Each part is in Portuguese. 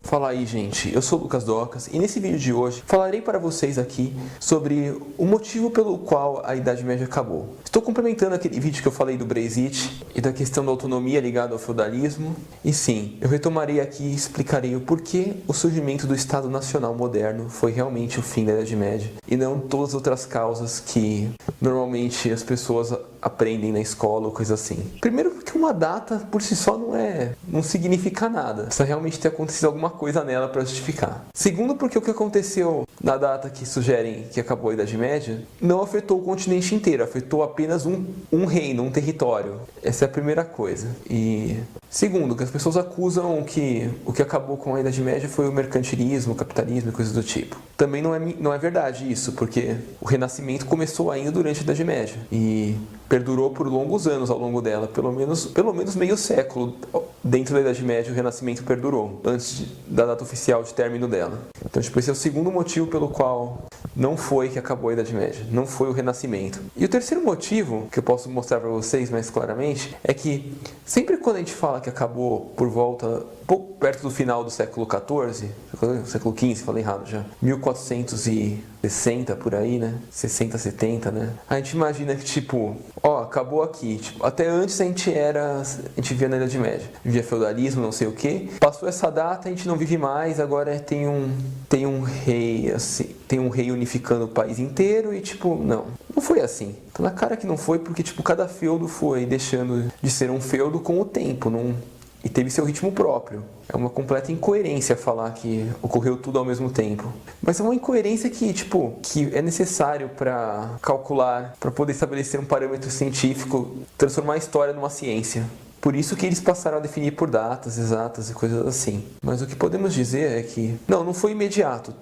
Fala aí, gente, eu sou o Lucas Docas e nesse vídeo de hoje falarei para vocês aqui sobre o motivo pelo qual a Idade Média acabou. Estou complementando aquele vídeo que eu falei do Brexit e da questão da autonomia ligada ao feudalismo e sim, eu retomarei aqui e explicarei o porquê o surgimento do Estado Nacional moderno foi realmente o fim da Idade Média e não todas as outras causas que normalmente as pessoas aprendem na escola ou coisa assim. Primeiro porque uma data por si só não significa nada, precisa realmente ter acontecido alguma coisa nela para justificar. Segundo porque o que aconteceu na data que sugerem que acabou a Idade Média não afetou o continente inteiro, afetou apenas um reino, um território. Essa é a primeira coisa. E segundo, que as pessoas acusam que o que acabou com a Idade Média foi o mercantilismo, o capitalismo e coisas do tipo. Também não é verdade isso, porque o Renascimento começou ainda durante a Idade Média e perdurou por longos anos ao longo dela, pelo menos meio século dentro da Idade Média o Renascimento perdurou, antes da data oficial de término dela. Então, esse é o segundo motivo pelo qual não foi que acabou a Idade Média, não foi o Renascimento. E o terceiro motivo, que eu posso mostrar para vocês mais claramente, é que sempre quando a gente fala que acabou por volta, pouco perto do final do século XIV, século XV, falei errado já, 1460 por aí, né? 60, 70, né? A gente imagina que, acabou aqui. Até antes a gente via na Idade Média. Vivia feudalismo, não sei o quê. Passou essa data, a gente não vive mais, agora tem um rei, assim, tem um rei unificando o país inteiro e, não foi assim. Então, na cara que não foi, porque, cada feudo foi deixando de ser um feudo com o tempo, e teve seu ritmo próprio. É uma completa incoerência falar que ocorreu tudo ao mesmo tempo. Mas é uma incoerência que é necessário para calcular, para poder estabelecer um parâmetro científico, transformar a história numa ciência. Por isso que eles passaram a definir por datas exatas e coisas assim. Mas o que podemos dizer é que não foi imediato.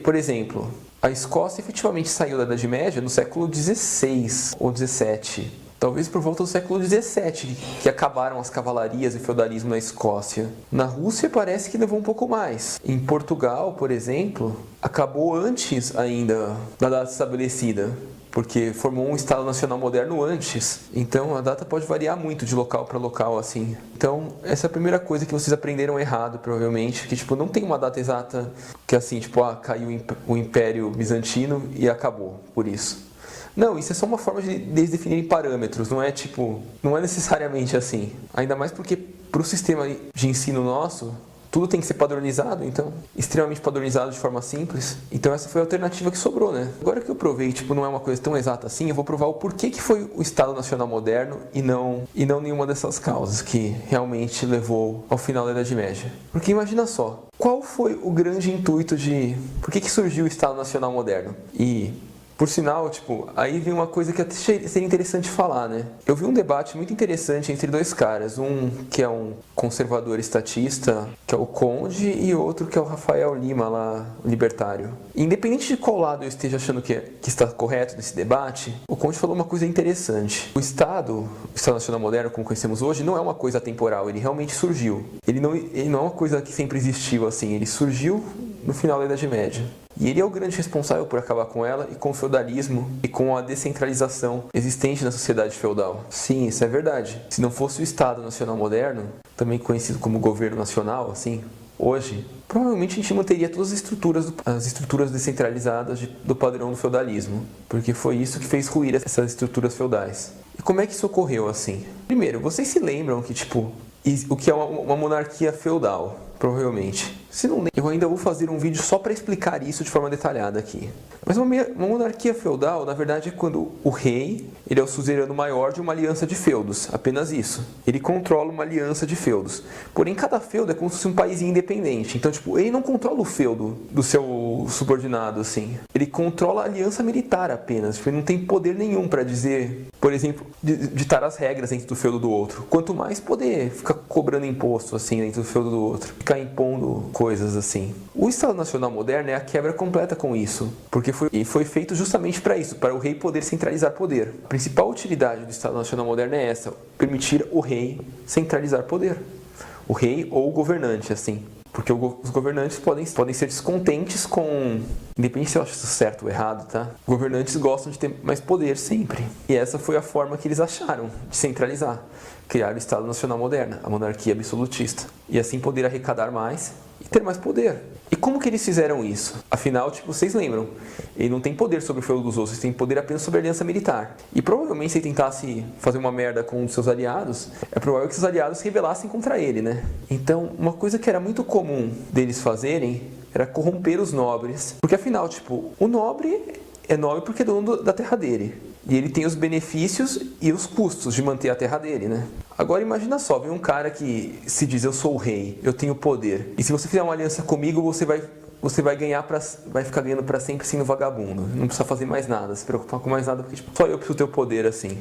Por exemplo, a Escócia efetivamente saiu da Idade Média no século XVI ou XVII. Talvez por volta do século XVII, que acabaram as cavalarias e feudalismo na Escócia. Na Rússia parece que levou um pouco mais. Em Portugal, por exemplo, acabou antes ainda da data estabelecida, porque formou um Estado Nacional moderno antes. Então a data pode variar muito de local para local, assim. Então essa é a primeira coisa que vocês aprenderam errado, provavelmente, que não tem uma data exata que assim, caiu o Império Bizantino e acabou por isso. Não, isso é só uma forma de eles definirem parâmetros, não é necessariamente assim. Ainda mais porque para o sistema de ensino nosso, tudo tem que ser padronizado, então, extremamente padronizado de forma simples. Então essa foi a alternativa que sobrou, né? Agora que eu provei, não é uma coisa tão exata assim, eu vou provar o porquê que foi o Estado Nacional moderno e não nenhuma dessas causas que realmente levou ao final da Idade Média. Porque imagina só, qual foi o grande intuito por que surgiu o Estado Nacional moderno? Por sinal, aí vem uma coisa que até seria interessante falar, né? Eu vi um debate muito interessante entre dois caras, um que é um conservador estatista, que é o Conde, e outro que é o Rafael Lima, lá, libertário. Independente de qual lado eu esteja achando que está correto nesse debate, o Conde falou uma coisa interessante. O Estado Nacional Moderno, como conhecemos hoje, não é uma coisa atemporal, ele realmente surgiu. Ele não é uma coisa que sempre existiu, assim, ele surgiu no final da Idade Média. E ele é o grande responsável por acabar com ela e com o feudalismo e com a descentralização existente na sociedade feudal. Sim, isso é verdade. Se não fosse o Estado Nacional Moderno, também conhecido como governo nacional, assim, hoje, provavelmente a gente manteria todas as estruturas descentralizadas do padrão do feudalismo, porque foi isso que fez ruir essas estruturas feudais. E como é que isso ocorreu assim? Primeiro, vocês se lembram que, o que é uma monarquia feudal? Provavelmente. Se não lembra, eu ainda vou fazer um vídeo só para explicar isso de forma detalhada aqui. Mas uma monarquia feudal, na verdade, é quando o rei, ele é o suzerano maior de uma aliança de feudos, apenas isso. Ele controla uma aliança de feudos. Porém, cada feudo é como se fosse um país independente. Então, ele não controla o feudo do seu subordinado, assim. Ele controla a aliança militar apenas. Ele não tem poder nenhum para dizer, por exemplo, ditar as regras dentro do feudo do outro. Quanto mais poder ficar cobrando imposto, assim, dentro do feudo do outro. Ficar impondo coisas assim. O Estado Nacional Moderno é a quebra completa com isso, porque foi feito justamente para isso, para o rei poder centralizar poder. A principal utilidade do Estado Nacional Moderno é essa, permitir o rei centralizar poder. O rei ou o governante, assim. Porque os governantes podem ser descontentes com... Independente se eu acho isso certo ou errado, tá? Governantes gostam de ter mais poder sempre. E essa foi a forma que eles acharam de centralizar. Criar o Estado Nacional Moderno, a monarquia absolutista. E assim poder arrecadar mais e ter mais poder. E como que eles fizeram isso? Afinal, tipo, vocês lembram, ele não tem poder sobre o feudo dos outros, ele tem poder apenas sobre a aliança militar. E provavelmente se ele tentasse fazer uma merda com um dos seus aliados, é provável que seus aliados se rebelassem contra ele, né? Então, uma coisa que era muito comum deles fazerem era corromper os nobres. Porque afinal, tipo, o nobre é nobre porque é dono da terra dele. E ele tem os benefícios e os custos de manter a terra dele, né? Agora imagina só, vem um cara que se diz, eu sou o rei, eu tenho poder. E se você fizer uma aliança comigo, você vai ganhar vai ficar ganhando para sempre sendo vagabundo. Não precisa fazer mais nada, se preocupar com mais nada, porque tipo, só eu preciso ter o poder assim.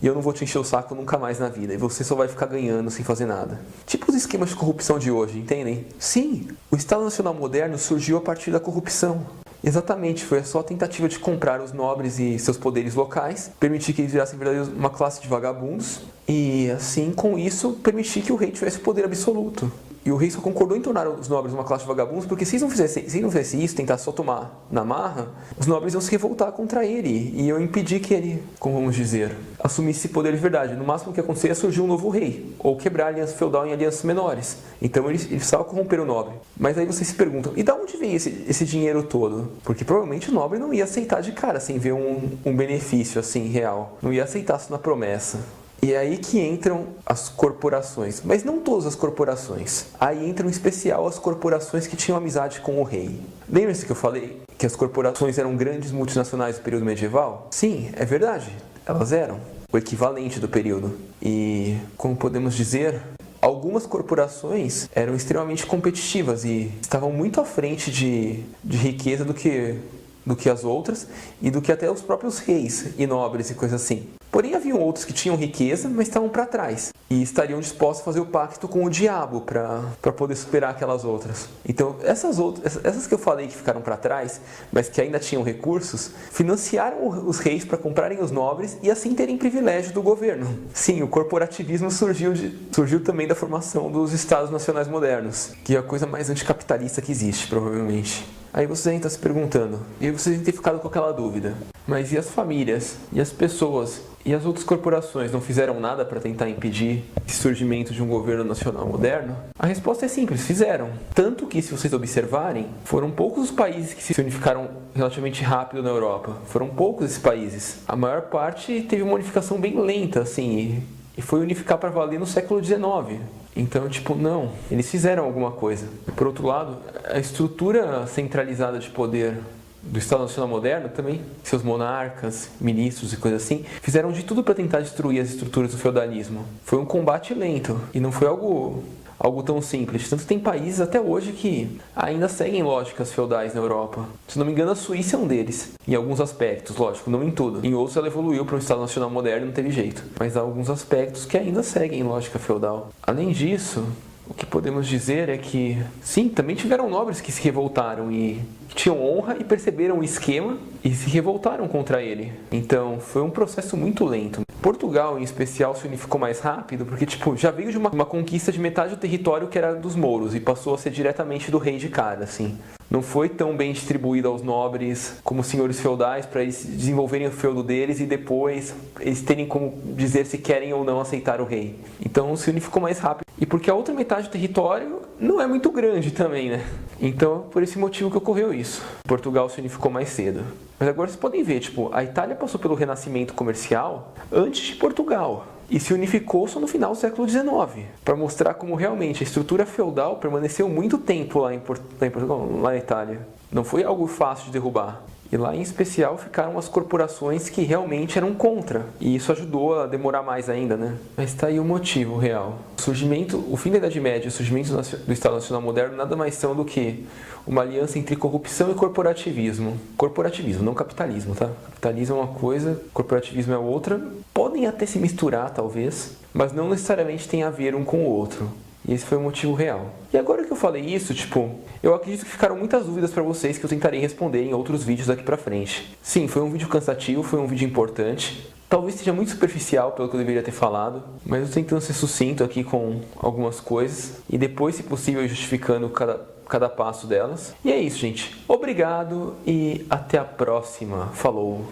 E eu não vou te encher o saco nunca mais na vida. E você só vai ficar ganhando sem fazer nada. Tipo os esquemas de corrupção de hoje, entendem? Sim, o Estado Nacional moderno surgiu a partir da corrupção. Exatamente, foi só a tentativa de comprar os nobres e seus poderes locais, permitir que eles virassem verdadeiros uma classe de vagabundos e, assim, com isso, permitir que o rei tivesse o poder absoluto. E o rei só concordou em tornar os nobres uma classe de vagabundos porque se eles não fizessem isso, tentar só tomar na marra, os nobres iam se revoltar contra ele e iam impedir que ele, como vamos dizer, assumisse esse poder de verdade. No máximo o que acontecia é surgir um novo rei, ou quebrar a aliança feudal em alianças menores. Então eles precisavam corromper o nobre. Mas aí vocês se perguntam, e de onde vem esse dinheiro todo? Porque provavelmente o nobre não ia aceitar de cara sem ver um benefício assim real. Não ia aceitar isso na promessa. E é aí que entram as corporações, mas não todas as corporações. Aí entram em especial as corporações que tinham amizade com o rei. Lembra-se que eu falei que as corporações eram grandes multinacionais do período medieval? Sim, é verdade, elas eram o equivalente do período. E, como podemos dizer, algumas corporações eram extremamente competitivas e estavam muito à frente de riqueza do que as outras e do que até os próprios reis e nobres e coisas assim. Porém, haviam outros que tinham riqueza, mas estavam para trás e estariam dispostos a fazer o pacto com o diabo para poder superar aquelas outras. Então, essas que eu falei que ficaram para trás, mas que ainda tinham recursos, financiaram os reis para comprarem os nobres e assim terem privilégio do governo. Sim, o corporativismo surgiu também da formação dos Estados Nacionais modernos, que é a coisa mais anticapitalista que existe, provavelmente. Aí vocês ainda estão se perguntando, e vocês devem ter ficado com aquela dúvida, mas e as famílias, e as pessoas, e as outras corporações não fizeram nada para tentar impedir esse surgimento de um governo nacional moderno? A resposta é simples, fizeram. Tanto que, se vocês observarem, foram poucos os países que se unificaram relativamente rápido na Europa. Foram poucos esses países. A maior parte teve uma unificação bem lenta, assim, e foi unificar para valer no século XIX. Então, tipo, não, eles fizeram alguma coisa. Por outro lado, a estrutura centralizada de poder do Estado Nacional moderno também, seus monarcas, ministros e coisas assim, fizeram de tudo para tentar destruir as estruturas do feudalismo. Foi um combate lento e não foi algo tão simples. Tanto tem países até hoje que ainda seguem lógicas feudais na Europa. Se não me engano, a Suíça é um deles. Em alguns aspectos, lógico, não em tudo. Em outros ela evoluiu para um Estado Nacional moderno e não teve jeito. Mas há alguns aspectos que ainda seguem lógica feudal. Além disso, o que podemos dizer é que, sim, também tiveram nobres que se revoltaram e tinham honra e perceberam o esquema e se revoltaram contra ele. Então, foi um processo muito lento. Portugal, em especial, se unificou mais rápido porque, tipo, já veio de uma conquista de metade do território que era dos mouros e passou a ser diretamente do rei de cara, assim. Não foi tão bem distribuído aos nobres como senhores feudais para eles desenvolverem o feudo deles e depois eles terem como dizer se querem ou não aceitar o rei. Então se unificou mais rápido. E porque a outra metade do território não é muito grande também, né? Então por esse motivo que ocorreu isso. Portugal se unificou mais cedo. Mas agora vocês podem ver, tipo, a Itália passou pelo renascimento comercial antes de Portugal. E se unificou só no final do século XIX, para mostrar como realmente a estrutura feudal permaneceu muito tempo lá em Portugal, lá na Itália. Não foi algo fácil de derrubar. E lá em especial ficaram as corporações que realmente eram contra. E isso ajudou a demorar mais ainda, né? Mas está aí o motivo real. O fim da Idade Média e o surgimento do Estado Nacional Moderno nada mais são do que uma aliança entre corrupção e corporativismo. Corporativismo, não capitalismo, tá? Capitalismo é uma coisa, corporativismo é outra. Podem até se misturar, talvez, mas não necessariamente tem a ver um com o outro. E esse foi o motivo real. E agora que eu falei isso, tipo, eu acredito que ficaram muitas dúvidas pra vocês que eu tentarei responder em outros vídeos daqui pra frente. Sim, foi um vídeo cansativo, foi um vídeo importante. Talvez seja muito superficial pelo que eu deveria ter falado, mas eu tô tentando ser sucinto aqui com algumas coisas e depois, se possível, justificando cada passo delas. E é isso, gente. Obrigado e até a próxima. Falou!